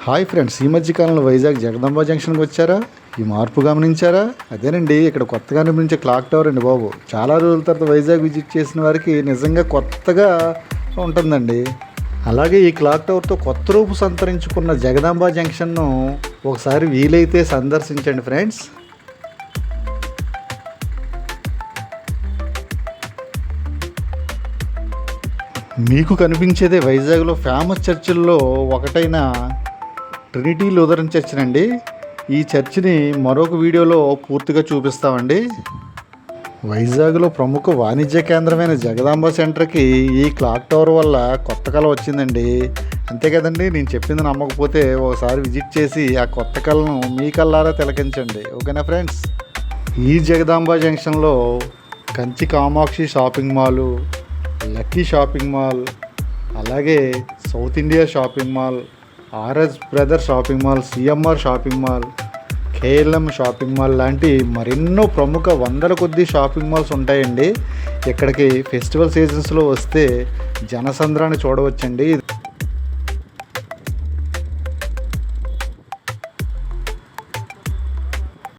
Hi friends, ఈ మధ్య కాలంలో వైజాగ్ జగదాంబ జంక్షన్కి వచ్చారా? ఈ మార్పు గమనించారా? అదేనండి, ఇక్కడ కొత్తగా నిర్మించే క్లాక్ టవర్ అండి బాబు. చాలా రోజుల తర్వాత వైజాగ్ విజిట్ చేసిన వారికి నిజంగా కొత్తగా ఉంటుందండి. అలాగే ఈ క్లాక్ టవర్తో కొత్త రూపు సంతరించుకున్న జగదాంబ జంక్షన్ను ఒకసారి వీలైతే సందర్శించండి ఫ్రెండ్స్. మీకు కనిపించేదే వైజాగ్లో ఫేమస్ చర్చిల్లో ఒకటైన ట్రినిటీ లూథరన్ చర్చినండి. ఈ చర్చిని మరొక వీడియోలో పూర్తిగా చూపిస్తామండి. వైజాగ్లో ప్రముఖ వాణిజ్య కేంద్రమైన జగదాంబ సెంటర్కి ఈ క్లాక్ టవర్ వల్ల కొత్త కళ వచ్చిందండి. అంతే కదండి, నేను చెప్పింది నమ్మకపోతే ఒకసారి విజిట్ చేసి ఆ కొత్త కళను మీ కళ్ళారా తిలకించండి. ఓకేనా ఫ్రెండ్స్? ఈ జగదాంబ జంక్షన్లో Kanchi Kamakshi shopping mall, lucky shopping mall, అలాగే south India shopping mall, RS brother shopping mall, CMR shopping mall, KLM shopping mall లాంటి మరెన్నో ప్రముఖ వందల కొద్ది షాపింగ్ మాల్స్ ఉంటాయండి. ఇక్కడికి ఫెస్టివల్ సీజన్స్లో వస్తే జనసంద్రాన్ని చూడవచ్చండి.